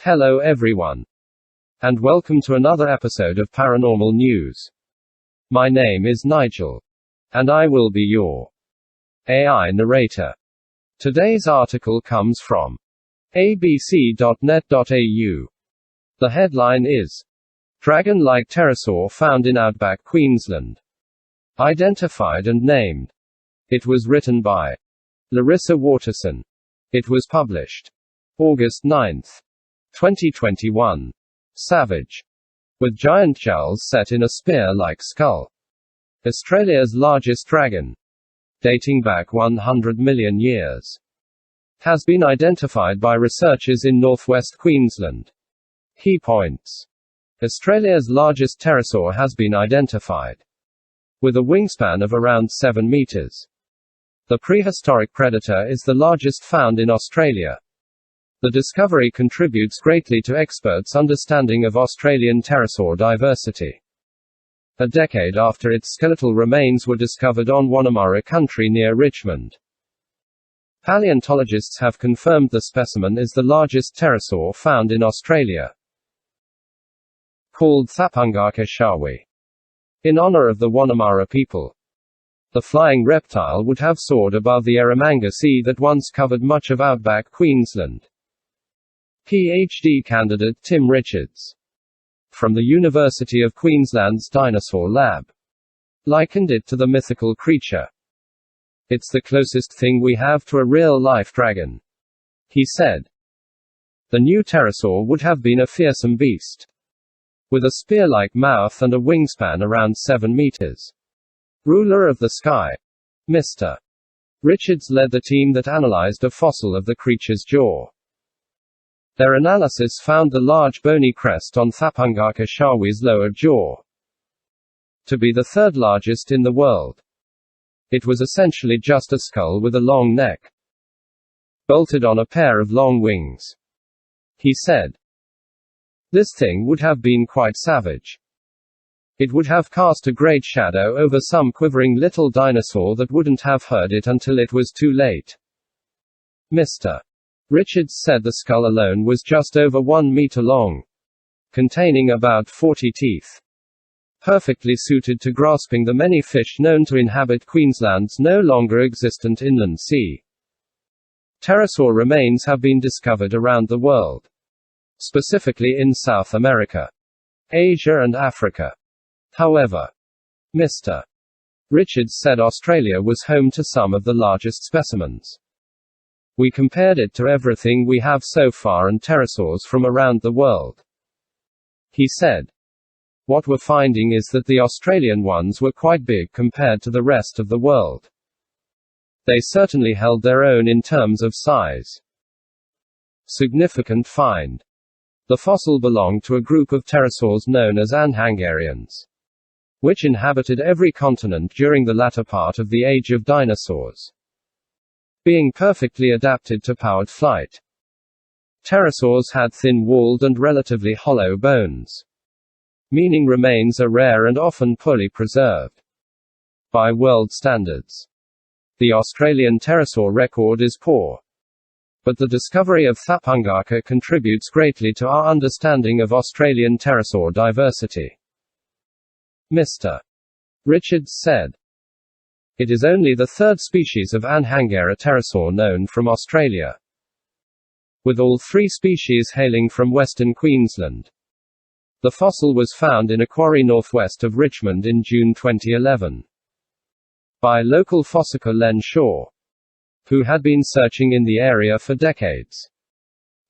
Hello everyone, and welcome to another episode of Paranormal News. My name is Nigel, and I will be your AI narrator. Today's article comes from abc.net.au. The headline is, Dragon-like pterosaur found in Outback, Queensland. Identified and named. It was written by Larissa Waterson. It was published August 9, 2021. Savage. With giant jowls set in a spear-like skull. Australia's largest dragon, dating back 100 million years, has been identified by researchers in northwest Queensland. Key points. Australia's largest pterosaur has been identified, with a wingspan of around 7 meters. The prehistoric predator is the largest found in Australia. The discovery contributes greatly to experts' understanding of Australian pterosaur diversity. A decade after its skeletal remains were discovered on Wonnamurra country near Richmond, paleontologists have confirmed the specimen is the largest pterosaur found in Australia. Called Thapungaka shawi, in honor of the Wonnamurra people, the flying reptile would have soared above the Eromanga Sea that once covered much of outback Queensland. PhD candidate Tim Richards, from the University of Queensland's Dinosaur Lab, likened it to the mythical creature. It's the closest thing we have to a real-life dragon, he said. The new pterosaur would have been a fearsome beast, with a spear-like mouth and a wingspan around 7 meters. Ruler of the sky, Mr. Richards led the team that analyzed a fossil of the creature's jaw. Their analysis found the large bony crest on Thapungaka shawi's lower jaw to be the third largest in the world. It was essentially just a skull with a long neck, bolted on a pair of long wings, he said. This thing would have been quite savage. It would have cast a great shadow over some quivering little dinosaur that wouldn't have heard it until it was too late. Mr. Richards said the skull alone was just over 1 meter long, containing about 40 teeth, perfectly suited to grasping the many fish known to inhabit Queensland's no longer existent inland sea. Pterosaur remains have been discovered around the world, specifically in South America, Asia and Africa. However, Mr. Richards said Australia was home to some of the largest specimens. We compared it to everything we have so far and pterosaurs from around the world, he said. What we're finding is that the Australian ones were quite big compared to the rest of the world. They certainly held their own in terms of size. Significant find. The fossil belonged to a group of pterosaurs known as Anhangarians, which inhabited every continent during the latter part of the age of dinosaurs, being perfectly adapted to powered flight. Pterosaurs had thin-walled and relatively hollow bones, meaning remains are rare and often poorly preserved by world standards. The Australian pterosaur record is poor, but the discovery of Thapungaka contributes greatly to our understanding of Australian pterosaur diversity, Mr. Richards said. It is only the third species of Anhangara pterosaur known from Australia, with all 3 species hailing from western Queensland. The fossil was found in a quarry northwest of Richmond in June 2011 by local fossicker Len Shaw, who had been searching in the area for decades.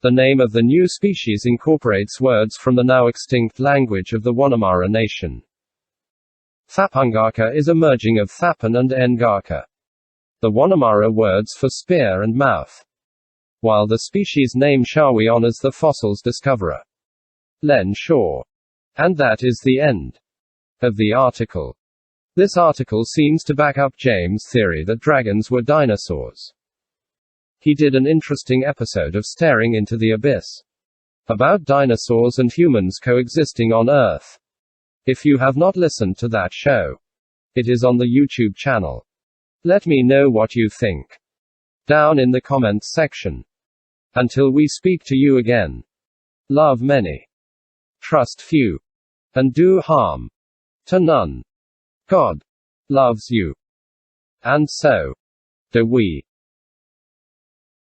The name of the new species incorporates words from the now extinct language of the Wonnamurra nation. Thapungaka is a merging of Thapan and Ngaka, the Wonnamurra words for spear and mouth, while the species name shawi honors the fossil's discoverer, Len Shaw. And that is the end of the article. This article seems to back up James' theory that dragons were dinosaurs. He did an interesting episode of Staring into the Abyss, about dinosaurs and humans coexisting on Earth. If you have not listened to that show, it is on the YouTube channel. Let me know what you think down in the comments section. Until we speak to you again. Love many, trust few, and do harm to none. God loves you, and so do we.